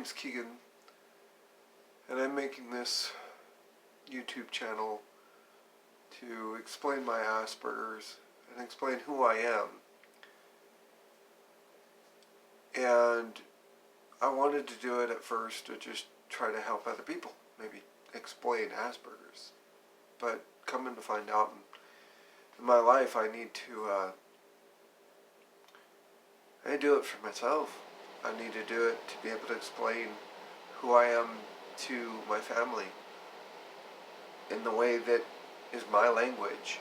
name's Keegan, and I'm making this YouTube channel to explain my Asperger's and explain who I am. And I wanted to do it at first to just try to help other people, maybe explain Asperger's. But coming to find out in my life, I need to do it for myself. I need to do it to be able to explain who I am to my family in the way that is my language.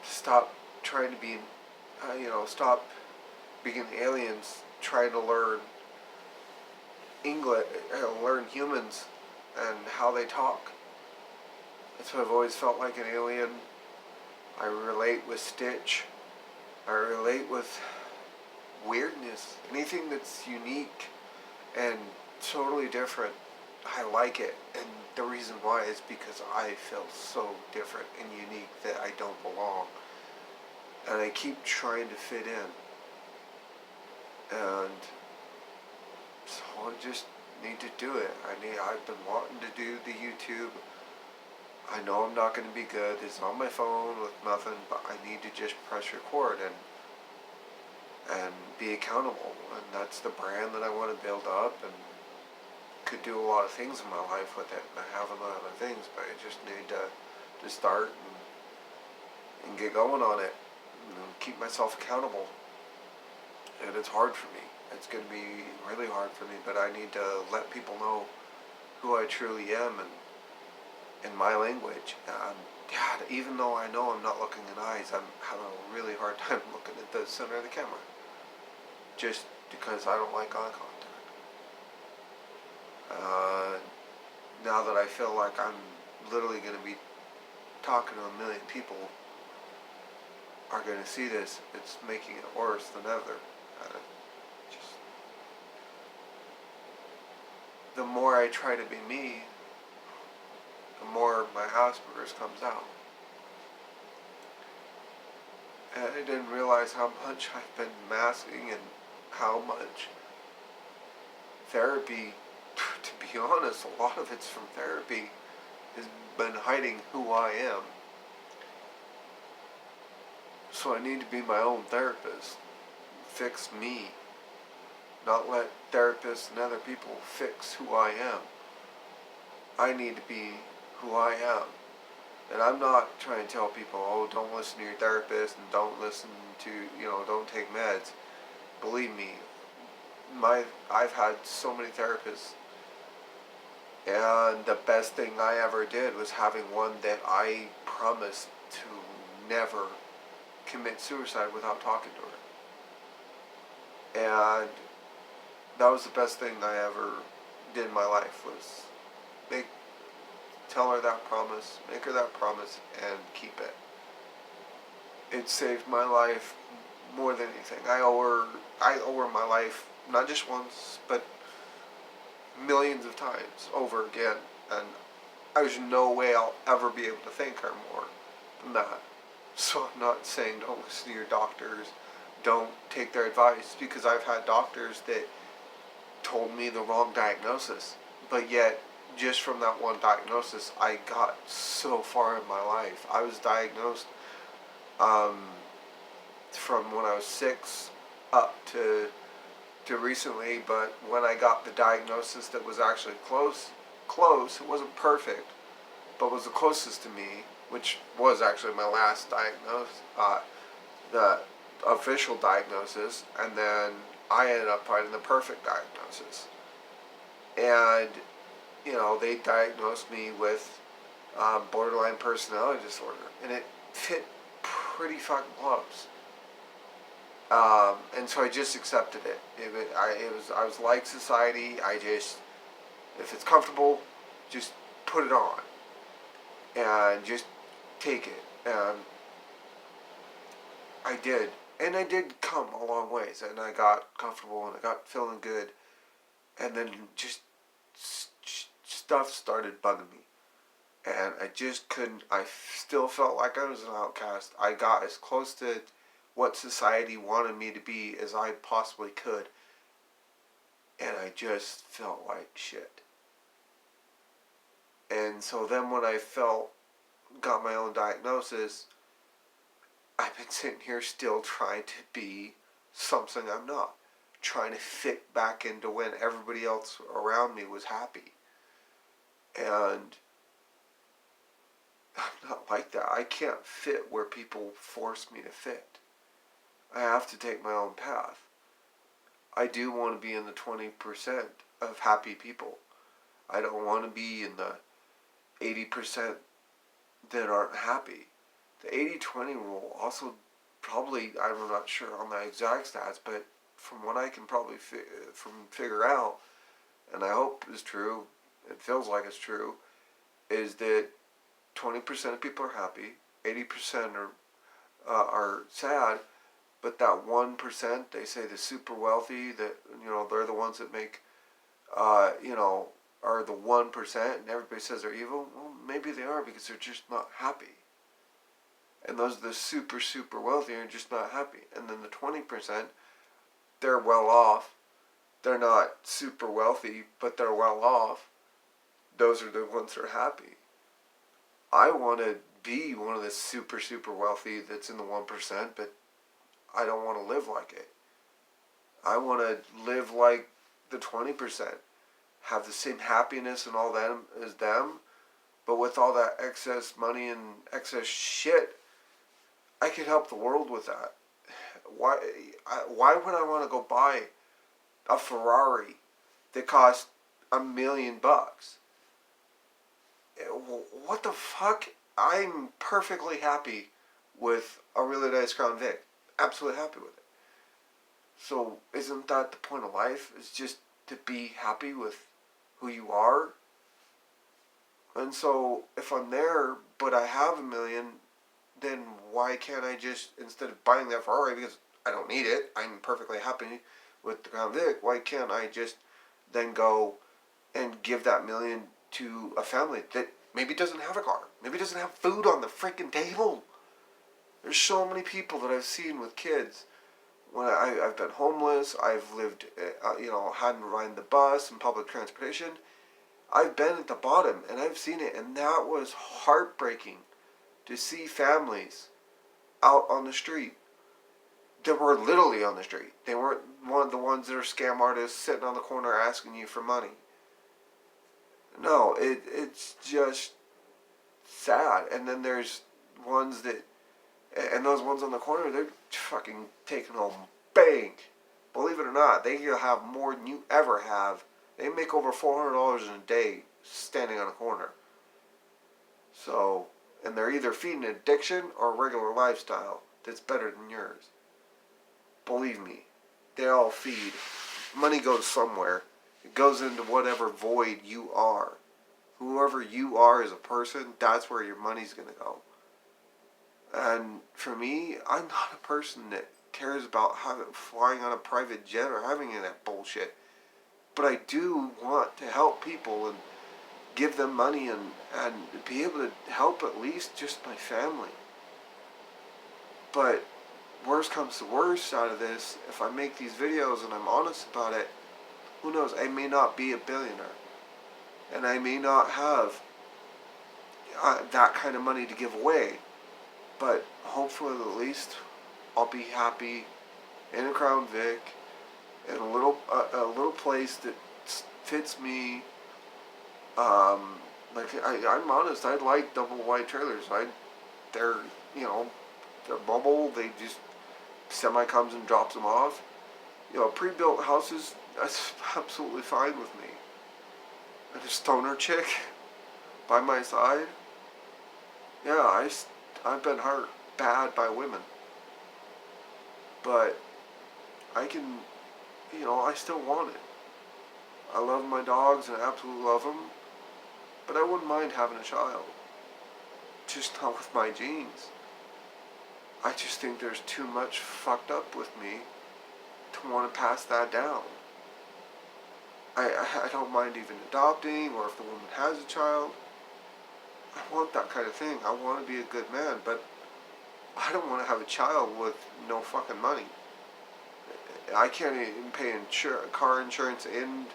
Stop trying to be, stop being aliens trying to learn English, learn humans and how they talk. That's what I've always felt like, an alien. I relate with Stitch. I relate with weirdness. Anything that's unique and totally different, I like it. And the reason why is because I feel so different and unique that I don't belong. And I keep trying to fit in. And so I just need to do it. I've been wanting to do the YouTube. I know I'm not going to be good. It's on my phone with nothing, but I need to just press record and be accountable. And that's the brand that I want to build up, and could do a lot of things in my life with it. And I have a lot of other things, but I just need to start and get going on it and keep myself accountable. And it's hard for me. It's going to be really hard for me, but I need to let people know who I truly am and in my language. God, even though I know I'm not looking in eyes, I'm having a really hard time looking at the center of the camera. Just because I don't like eye contact. Now that I feel like I'm literally going to be talking to 1 million people are going to see this, it's making it worse than ever. The more I try to be me, the more my Asperger's comes out. And I didn't realize how much I've been masking and how much therapy, to be honest, a lot of it's from therapy, has been hiding who I am. So I need to be my own therapist. Fix me. Not let therapists and other people fix who I am. I need to be who I am. And I'm not trying to tell people, oh, don't listen to your therapist and don't listen to, don't take meds. Believe me, I've had so many therapists, and the best thing I ever did was having one that I promised to never commit suicide without talking to her. And that was the best thing I ever did in my life, was tell her that promise, make her that promise, and keep it. It saved my life more than anything. I owe her my life, not just once, but millions of times over again. And there's no way I'll ever be able to thank her more than that. So I'm not saying don't listen to your doctors, don't take their advice, because I've had doctors that told me the wrong diagnosis, but yet just from that one diagnosis I got so far in my life. I was diagnosed from when I was 6 up to recently, but when I got the diagnosis that was actually close, it wasn't perfect, but was the closest to me, which was actually my last diagnosis, the official diagnosis, and then I ended up finding the perfect diagnosis. And, they diagnosed me with borderline personality disorder, and it fit pretty fucking close. And so I just accepted it. I was like society. If it's comfortable, just put it on, and just take it. And I did. And I did come a long ways, and I got comfortable, and I got feeling good, and then just stuff started bugging me, and I just couldn't. I still felt like I was an outcast. I got as close to what society wanted me to be as I possibly could, and I just felt like shit. And so then when I got my own diagnosis, I've been sitting here still trying to be something I'm not. Trying to fit back into when everybody else around me was happy. And I'm not like that. I can't fit where people force me to fit. I have to take my own path. I do want to be in the 20% of happy people. I don't want to be in the 80% that aren't happy. The 80-20 rule also probably, I'm not sure on the exact stats, but from what I can probably figure out, and I hope is true, it feels like it's true, is that 20% of people are happy, 80% are sad, but that 1%, they say the super wealthy, that they're the ones that make, are the 1%, and everybody says they're evil. Well, maybe they are because they're just not happy. And those are the super, super wealthy are just not happy. And then the 20%, they're well off. They're not super wealthy, but they're well off. Those are the ones that are happy. I want to be one of the super, super wealthy that's in the 1%, but I don't want to live like it. I want to live like the 20%. Have the same happiness and all that as them, but with all that excess money and excess shit, I could help the world with that. Why would I want to go buy a Ferrari that costs $1 million? What the fuck? I'm perfectly happy with a really nice Crown Vic. Absolutely happy with it. So isn't that the point of life? Is just to be happy with who you are? And so if I'm there, but I have $1 million, then why can't I just, instead of buying that Ferrari, because I don't need it, I'm perfectly happy with the Crown Vic, why can't I just then go and give that $1 million to a family that maybe doesn't have a car, maybe doesn't have food on the freaking table? There's so many people that I've seen with kids. When I've been homeless, I've lived, hadn't ridden the bus and public transportation. I've been at the bottom and I've seen it, and that was heartbreaking to see families out on the street that were literally on the street. They weren't one of the ones that are scam artists sitting on the corner asking you for money. No, it's just sad. And then there's ones that, and those ones on the corner, they're fucking taking home bank. Believe it or not, they have more than you ever have. They make over $400 in a day standing on a corner. So, and they're either feeding an addiction or a regular lifestyle that's better than yours. Believe me, they all feed. Money goes somewhere. It goes into whatever void you are. Whoever you are as a person, that's where your money's going to go. And for me, I'm not a person that cares about flying on a private jet or having any of that bullshit. But I do want to help people and give them money and be able to help at least just my family. But worst comes to worst out of this, if I make these videos and I'm honest about it, who knows, I may not be a billionaire. And I may not have that kind of money to give away. But hopefully at least I'll be happy in a Crown Vic, in a little place that fits me. I'm honest, I like double wide trailers. They're mobile. They just semi comes and drops them off. Pre-built houses, that's absolutely fine with me. And a stoner chick by my side. Yeah, I've been hurt bad by women. But I can, I still want it. I love my dogs and I absolutely love them. But I wouldn't mind having a child. Just not with my genes. I just think there's too much fucked up with me to want to pass that down. I don't mind even adopting, or if the woman has a child. I want that kind of thing. I want to be a good man, but I don't want to have a child with no fucking money. I can't even pay car insurance and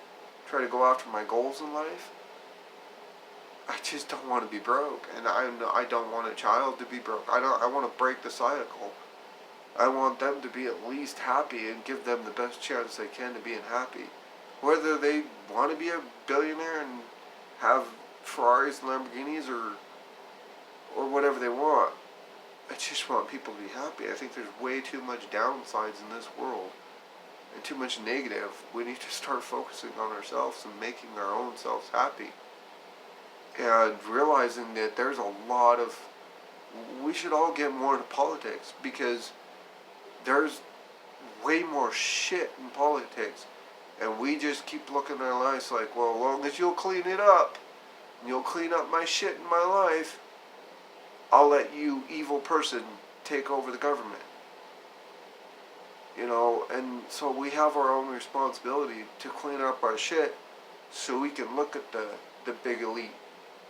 try to go after my goals in life. I just don't want to be broke, and I don't want a child to be broke. I want to break the cycle. I want them to be at least happy and give them the best chance they can to being happy. Whether they want to be a billionaire and have Ferraris and Lamborghinis or whatever they want. I just want people to be happy. I think there's way too much downsides in this world and too much negative. We need to start focusing on ourselves and making our own selves happy. And realizing that there's a lot of... We should all get more into politics because there's way more shit in politics. And we just keep looking at our lives like, well, as long as you'll clean it up, and you'll clean up my shit in my life, I'll let you, evil person, take over the government. You know, and so we have our own responsibility to clean up our shit so we can look at the big elite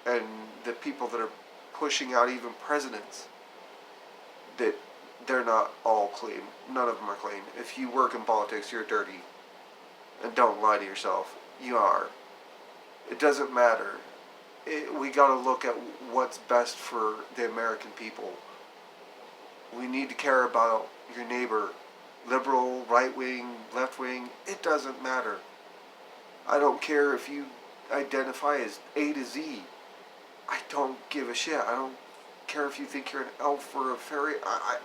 and the people that are pushing out even presidents, that they're not all clean. None of them are clean. If you work in politics, you're dirty. And don't lie to yourself. You are. It doesn't matter. We gotta look at what's best for the American people. We need to care about your neighbor. Liberal, right wing, left wing, it doesn't matter. I don't care if you identify as A to Z. I don't give a shit. I don't care if you think you're an elf or a fairy.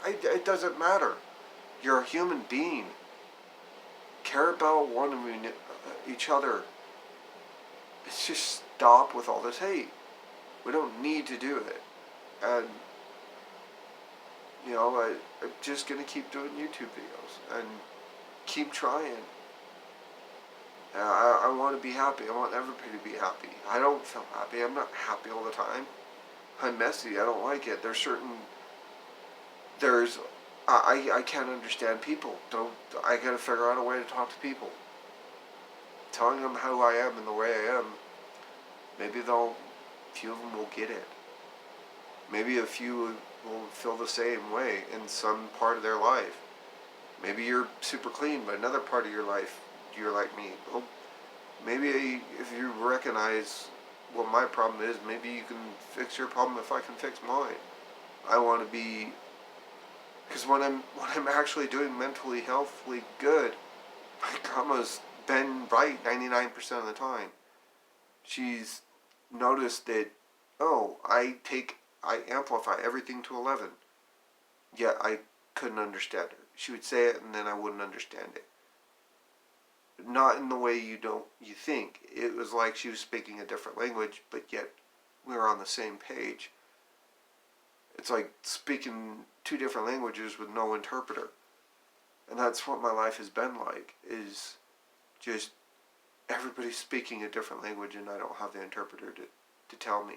It doesn't matter. You're a human being. Care about each other. It's just stop with all this hate. We don't need to do it. And, you know, I'm just going to keep doing YouTube videos and keep trying. I want to be happy. I want everybody to be happy. I don't feel happy. I'm not happy all the time. I'm messy. I don't like it. I can't understand people. I gotta figure out a way to talk to people. Telling them how I am and the way I am, maybe few of them will get it. Maybe a few will feel the same way in some part of their life. Maybe you're super clean, but another part of your life, you're like me. Well, maybe if you recognize what my problem is, maybe you can fix your problem if I can fix mine. I want to be... Because when I'm actually doing mentally, healthily good, my grandma's been right 99% of the time. She's noticed that, I amplify everything to 11. Yet I couldn't understand her. She would say it and then I wouldn't understand it. Not in the way you think. It was like she was speaking a different language, but yet we were on the same page. It's like speaking two different languages with no interpreter. And that's what my life has been like, is just everybody speaking a different language and I don't have the interpreter to tell me.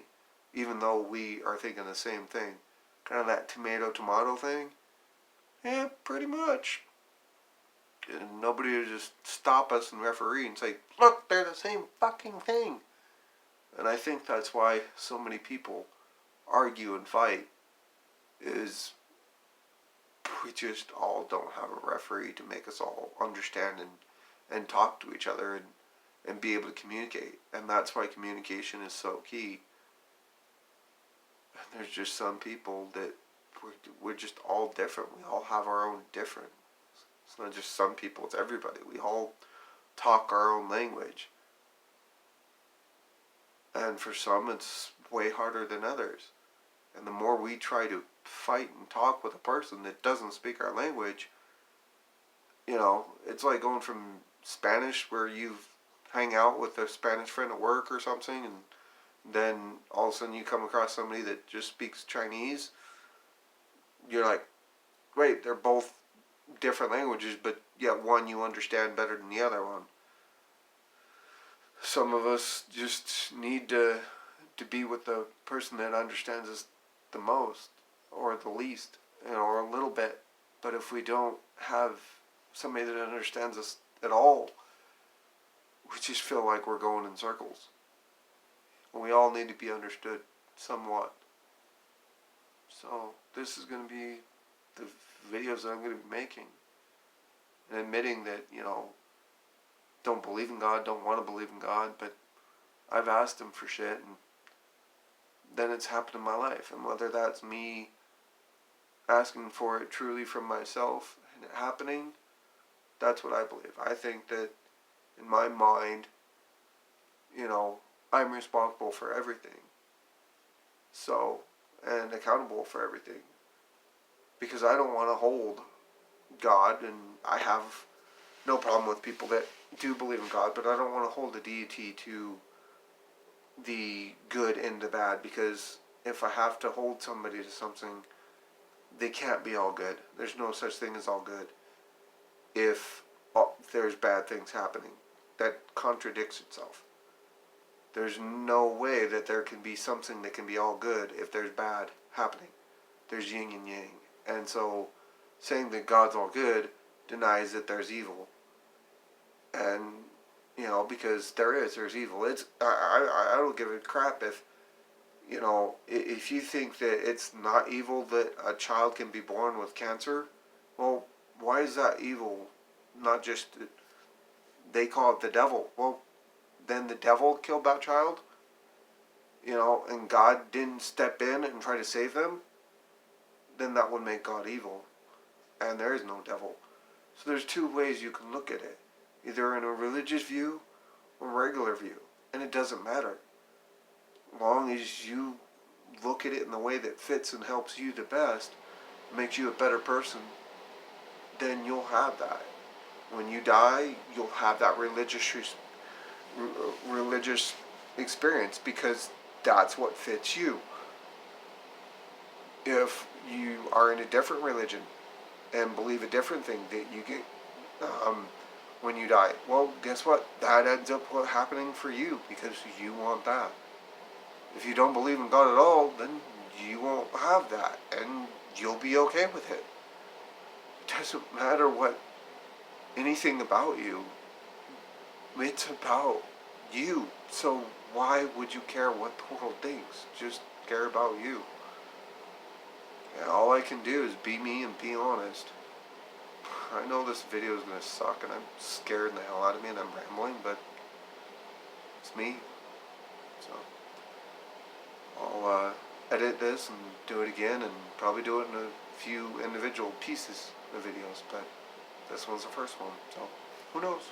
Even though we are thinking the same thing. Kind of that tomato thing. Yeah, pretty much. And nobody would just stop us and referee and say, look, they're the same fucking thing. And I think that's why so many people argue and fight, is we just all don't have a referee to make us all understand and talk to each other and be able to communicate. And that's why communication is so key. And there's just some people that we're just all different. We all have our own different. It's not just some people, it's everybody. We all talk our own language. And for some, it's way harder than others. And the more we try to fight and talk with a person that doesn't speak our language, it's like going from Spanish, where you hang out with a Spanish friend at work or something, and then all of a sudden you come across somebody that just speaks Chinese. You're like, wait, they're both different languages, but yet one you understand better than the other one. Some of us just need to be with the person that understands us the most, or the least, or a little bit. But if we don't have somebody that understands us at all, we just feel like we're going in circles. And we all need to be understood somewhat. So this is going to be the videos that I'm going to be making. and admitting that, don't believe in God, don't want to believe in God, but I've asked Him for shit, and then it's happened in my life. And whether that's me asking for it truly from myself and it happening, that's what I believe. I think that in my mind, I'm responsible for everything. So, and accountable for everything. Because I don't want to hold God, and I have no problem with people that do believe in God, but I don't want to hold the deity to the good and the bad, because if I have to hold somebody to something, they can't be all good. There's no such thing as all good if there's bad things happening. That contradicts itself. There's no way that there can be something that can be all good if there's bad happening. There's yin and yang. And so saying that God's all good denies that there's evil. And, because there's evil. I don't give a crap if you think that it's not evil that a child can be born with cancer, well, why is that evil? Not just, they call it the devil. Well, then the devil killed that child, and God didn't step in and try to save them, then that would make God evil. And there is no devil. So there's two ways you can look at it. Either in a religious view or regular view. And it doesn't matter. As long as you look at it in the way that fits and helps you the best, makes you a better person, then you'll have that. When you die, you'll have that religious experience, because that's what fits you. If you are in a different religion and believe a different thing that you get when you die, well, guess what? That ends up happening for you because you want that. If you don't believe in God at all, then you won't have that, and you'll be okay with it. It doesn't matter what anything about you. It's about you. So why would you care what the world thinks? Just care about you. And all I can do is be me and be honest. I know this video is going to suck, and I'm scared the hell out of me, and I'm rambling, but it's me. So I'll edit this and do it again, and probably do it in a few individual pieces of videos, but this one's the first one, so who knows?